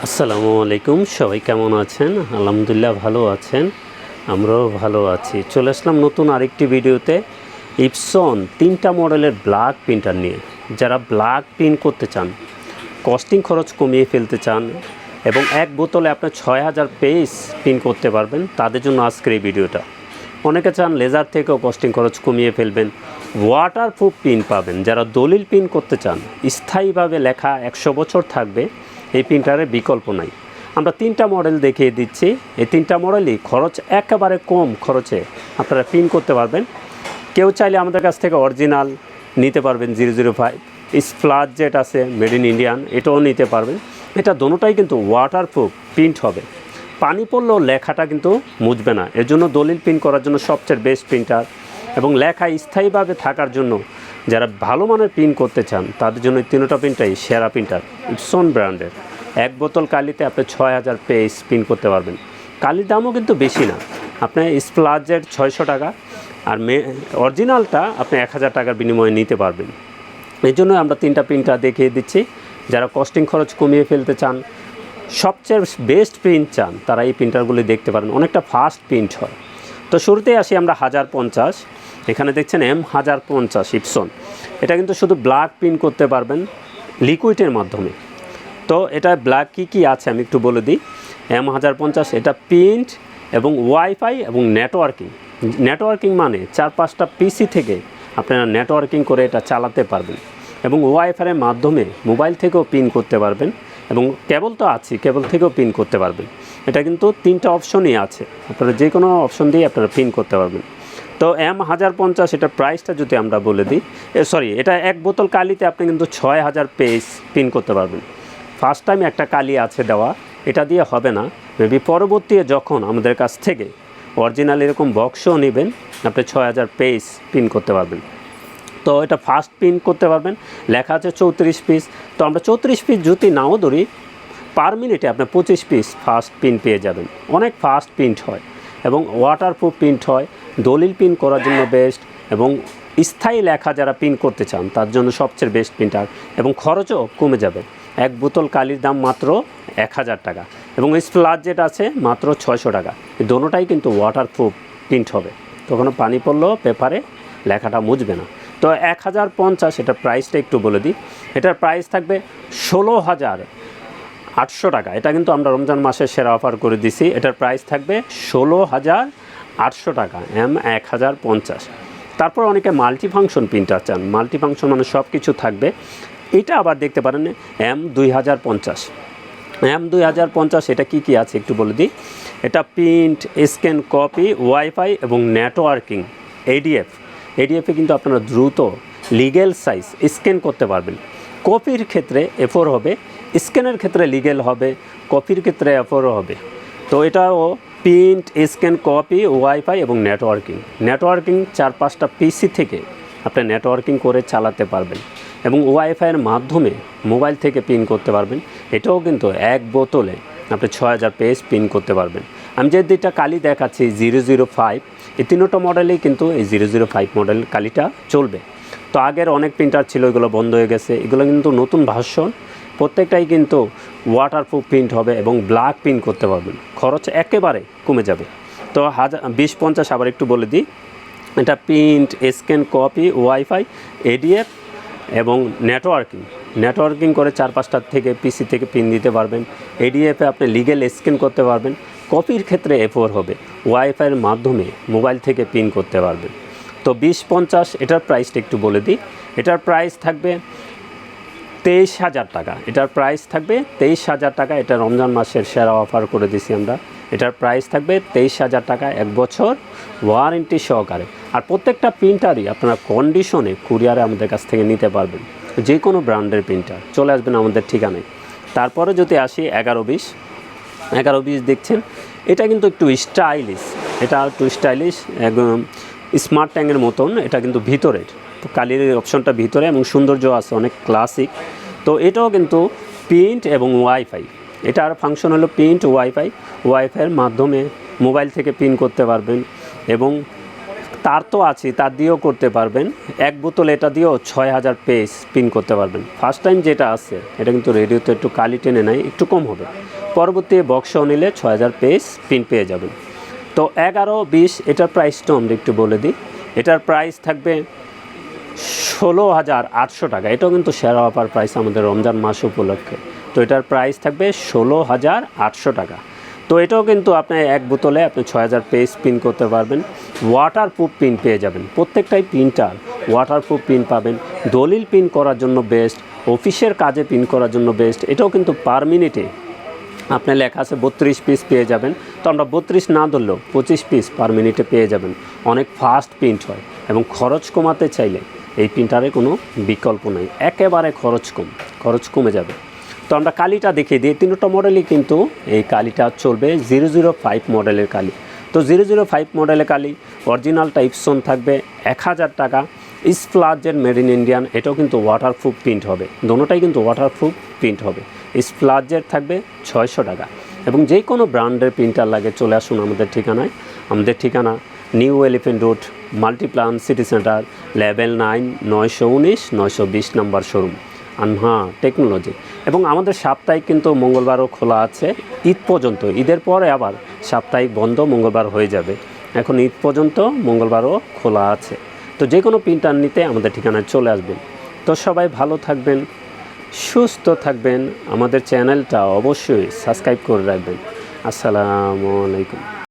আসসালামু আলাইকুম, সবাই কেমন আছেন? আলহামদুলিল্লাহ ভালো আছেন, আমরাও ভালো আছি। চলে আসলাম নতুন আরেকটি ভিডিওতে ইপসন 3টা মডেলের ব্ল্যাক প্রিন্টার নিয়ে। যারা ব্ল্যাক প্রিন্ট করতে চান, কস্টিং খরচ কমিয়ে ফেলতে চান এবং এক বোতলে আপনার 6000 পেজ প্রিন্ট করতে পারবেন, তাদের জন্য আজকের এই ভিডিওটা। অনেকে চান লেজার থেকেও কস্টিং খরচ কমিয়ে ফেলবেন, ওয়াটারপ্রুফ প্রিন্ট পাবেন। যারা দলিল প্রিন্ট করতে চান, স্থায়ীভাবে লেখা 100 বছর থাকবে, এই প্রিন্টারের বিকল্প নাই। আমরা 3টা মডেল দেখিয়ে দিচ্ছি। এই 3টা মডেলই খরচ একেবারে কম খরচে আপনারা প্রিন্ট করতে পারবেন। কেউ চাইলে আমাদের কাছ থেকে অরিজিনাল নিতে পারবেন 005 স্প্লাশ জেট আছে মেড ইন ইন্ডিয়ান, এটাও নিতে পারবেন। এটা দোনোটাই কিন্তু ওয়াটারপ্রুফ প্রিন্ট হবে, পানি পড়লেও লেখাটা কিন্তু মুছবে না। এর জন্য দলিল প্রিন্ট করার জন্য সবচেয়ে বেস্ট প্রিন্টার এবং লেখা স্থায়ীভাবে থাকার জন্য যারা ভালো মানের প্রিন্ট করতে চান, তাদের জন্য 3টা প্রিন্টারই সেরা প্রিন্টার। ইপসন ব্র্যান্ডের এক বোতল কালিতে আপনি 6000 পেজ প্রিন্ট করতে পারবেন। কালির দামও কিন্তু বেশি না, আপনার স্প্লাশ জেট 600 টাকা আর অরিজিনালটা আপনি 1000 টাকার বিনিময়ে নিতে পারবেন। এই জন্য আমরা 3টা প্রিন্টার দেখিয়ে দিচ্ছি। যারা কস্টিং খরচ কমিয়ে ফেলতে চান, সবচেয়ে বেস্ট প্রিন্ট চান, তারা এই প্রিন্টারগুলি দেখতে পারেন, অনেকটা ফাস্ট প্রিন্ট হয়। তো শুরুতেই আসি আমরা 1050। এখানে দেখছেন M1050 ইপসন। এটা কিন্তু শুধু ব্ল্যাক প্রিন্ট করতে পারবেন লিকুইডের মাধ্যমে। তো এটা ব্ল্যাক কী আছে আমি একটু বলে দিই। M1050 এটা প্রিন্ট এবং ওয়াইফাই এবং নেটওয়ার্কিং মানে 4-5টা পিসি থেকে আপনারা নেটওয়ার্কিং করে এটা চালাতে পারবেন এবং ওয়াইফাইয়ের মাধ্যমে মোবাইল থেকেও প্রিন্ট করতে পারবেন এবং কেবল তো আছে, কেবল থেকেও প্রিন্ট করতে পারবেন। এটা কিন্তু 3টা অপশনই আছে, আপনারা যে কোনো অপশন দিয়ে আপনারা প্রিন্ট করতে পারবেন। তো M1050 এটার প্রাইসটা যদি আমরা বলে দিই, এটা এক বোতল কালিতে আপনি কিন্তু 6000 পেজ প্রিন্ট করতে পারবেন। ফার্স্ট টাইম একটা কালি আছে দেওয়া, এটা দিয়ে হবে না। মেবি পরবর্তী যখন আমাদের কাছ থেকে অরিজিনাল এরকম বক্সও নেবেন, আপনি 6000 পেজ প্রিন্ট করতে পারবেন। তো এটা ফাস্ট প্রিন্ট করতে পারবেন। লেখা আছে 34 পিস। তো আমরা 34 পিস যদি নাও ধরি, পার মিনিটে আপনি 25 পিস ফাস্ট প্রিন্ট পেয়ে যাবেন। অনেক ফাস্ট প্রিন্ট হয় এবং ওয়াটারপ্রুফ প্রিন্ট হয়, দলিল প্রিন্ট করার জন্য বেস্ট এবং স্থায়ী লেখা যারা প্রিন্ট করতে চান তার জন্য সবচেয়ে বেস্ট প্রিন্টার এবং খরচও কমে যাবে। এক বোতল কালির দাম মাত্র 1000 টাকা এবং স্প্লাশ জেট আছে মাত্র 600 টাকা। এই দোনোটাই কিন্তু ওয়াটারপ্রুফ প্রিন্ট হবে, তখন পানি পড়লেও পেপারে লেখাটা মুছবে না। তো 1050 এটার প্রাইসটা একটু বলে দিই। এটার প্রাইস থাকবে 16800 টাকা। এটা কিন্তু আমরা রমজান মাসের সেরা অফার করে দিছি। এটার প্রাইস থাকবে 16800 টাকা M1050। তারপর অনেকে মাল্টিফাংশন প্রিন্টার চান, মাল্টিফাংশন মানে সব কিছু থাকবে। এটা আবার দেখতে পারেন M2050। এটা কি আছে একটু বলে দিই। এটা প্রিন্ট, স্ক্যান, কপি, ওয়াইফাই এবং নেটওয়ার্কিং। এডিএফে কিন্তু আপনারা দ্রুত লিগ্যাল সাইজ স্ক্যান করতে পারবেন। কপির ক্ষেত্রে A4 হবে, স্ক্যানের ক্ষেত্রে লিগ্যাল হবে, কপির ক্ষেত্রে A4 হবে। তো এটাও প্রিন্ট, স্ক্যান, কপি, ওয়াইফাই এবং নেটওয়ার্কিং 4-5টা পিসি থেকে আপনি নেটওয়ার্কিং করে চালাতে পারবেন এবং ওয়াইফাইয়ের মাধ্যমে মোবাইল থেকে প্রিন্ট করতে পারবেন। এটাও কিন্তু এক বোতলে আপনি 6000 পেজ প্রিন্ট করতে পারবেন। আমি যে 2টা কালি দেখাচ্ছি 005, এই 3টা মডেলেই কিন্তু এই 005 মডেল কালিটা চলবে। তো আগের অনেক প্রিন্টার ছিল, এগুলো বন্ধ হয়ে গেছে। এগুলো কিন্তু নতুন ভার্সন, প্রত্যেকটাই কিন্তু ওয়াটারপ্রুফ প্রিন্ট হবে এবং ব্ল্যাক প্রিন্ট করতে পারবেন, খরচ একেবারে কমে যাবে। তো 2050 আবার একটু বলে দিই। এটা print, scan, copy, wifi, ADF এবং নেটওয়ার্কিং করে 4-5টার থেকে পিসি থেকে প্রিন্ট দিতে পারবেন। এডিএফে আপনি লিগ্যাল স্ক্যান করতে পারবেন, কপির ক্ষেত্রে A4 হবে, ওয়াইফাইয়ের মাধ্যমে মোবাইল থেকে প্রিন্ট করতে পারবেন। তো 2050 এটার প্রাইসটা একটু বলে দিই। এটার প্রাইস থাকবে 23000 টাকা। এটার প্রাইস থাকবে 23000 টাকা। এটা রমজান মাসের সেরা অফার করে দিছি আমরা। এটার প্রাইস থাকবে 23000 টাকা, 1 বছর ওয়ারেন্টি সহকারে। আর প্রত্যেকটা প্রিন্টারই আপনারা কন্ডিশনে কুরিয়ারে আমাদের কাছ থেকে নিতে পারবেন। যে কোনো ব্র্যান্ডের প্রিন্টার চলে আসবেন আমাদের ঠিকানায়। তারপরে যদি আসি 1120 দেখছেন, এটা কিন্তু একটু স্টাইলিশ। একদম স্মার্ট ট্যাঙ্কের মতন। এটা কিন্তু ভিতরের কালির অপশনটা ভিতরে এবং সৌন্দর্য আছে, অনেক ক্লাসিক। তো এটাও কিন্তু প্রিন্ট এবং ওয়াইফাই। এটার ফাংশন হলো প্রিন্ট, ওয়াইফাইয়ের মাধ্যমে মোবাইল থেকে প্রিন্ট করতে পারবেন এবং তার তো আছে, তার দিয়েও করতে পারবেন। এক বোতল এটা দিয়েও 6000 পেজ পিন করতে পারবেন। ফার্স্ট টাইম যেটা আছে এটা কিন্তু রেডিওতে একটু কালি টেনে নেয়, একটু কম হবে। পরবর্তী বক্সও নিলে 6000 পেজ পিন পেয়ে যাবেন। তো 11-20 এটার প্রাইসটাও আমরা একটু বলে দিই। এটার প্রাইস থাকবে 16800 টাকা। এটাও কিন্তু সেরা অফার প্রাইস আমাদের রমজান মাস উপলক্ষে। তো এটার প্রাইস থাকবে 16800 টাকা। তো এটাও কিন্তু আপনি এক বোতলে আপনি 6000 পেজ পিন করতে পারবেন। ওয়াটারপ্রুফ পিন পেয়ে যাবেন, প্রত্যেকটাই প্রিন্টার ওয়াটারপ্রুফ পিন পাবেন। দলিল পিন করার জন্য বেস্ট, অফিসের কাজে পিন করার জন্য বেস্ট। এটাও কিন্তু পার মিনিটে আপনার লেখা আছে 32 পিস পেয়ে যাবেন। তো আমরা 32 না ধরলেও 25 পিস পার মিনিটে পেয়ে যাবেন। অনেক ফাস্ট প্রিন্ট হয় এবং খরচ কমাতে চাইলে এই প্রিন্টারে কোনো বিকল্প নেই, একেবারে খরচ কমে যাবে। তো আমরা কালিটা দেখিয়ে দিই। তিনটা মডেলই কিন্তু এই কালিটা চলবে 005 মডেলের কালি। তো 005 মডেলের কালি অরিজিনালটা ইপসন থাকবে 1000 টাকা। স্প্লাজের মেড ইন ইন্ডিয়ান, এটাও কিন্তু ওয়াটারপ্রুফ প্রিন্ট হবে, দোনোটাই কিন্তু ওয়াটারপ্রুফ প্রিন্ট হবে। স্প্লাজের থাকবে 600 টাকা। এবং যে কোনো ব্র্যান্ডের প্রিন্টার লাগে চলে আসুন আমাদের ঠিকানায়। আমাদের ঠিকানা new elephant road, Multiplan city centre, level 9, 919, 920 নম্বর শোরুম, আনহা টেকনোলজি। এবং আমাদের সাপ্তাহিক কিন্তু মঙ্গলবারও খোলা আছে ঈদ পর্যন্ত। ঈদের পরে আবার সাপ্তাহিক বন্ধ, মঙ্গলবার হয়ে যাবে। এখন ঈদ পর্যন্ত মঙ্গলবারও খোলা আছে। তো যে কোনো প্রিন্টার নিতে আমাদের ঠিকানায় চলে আসবেন। তো সবাই ভালো থাকবেন, সুস্থ থাকবেন। আমাদের চ্যানেলটা অবশ্যই সাবস্ক্রাইব করে রাখবেন। আসসালামু আলাইকুম।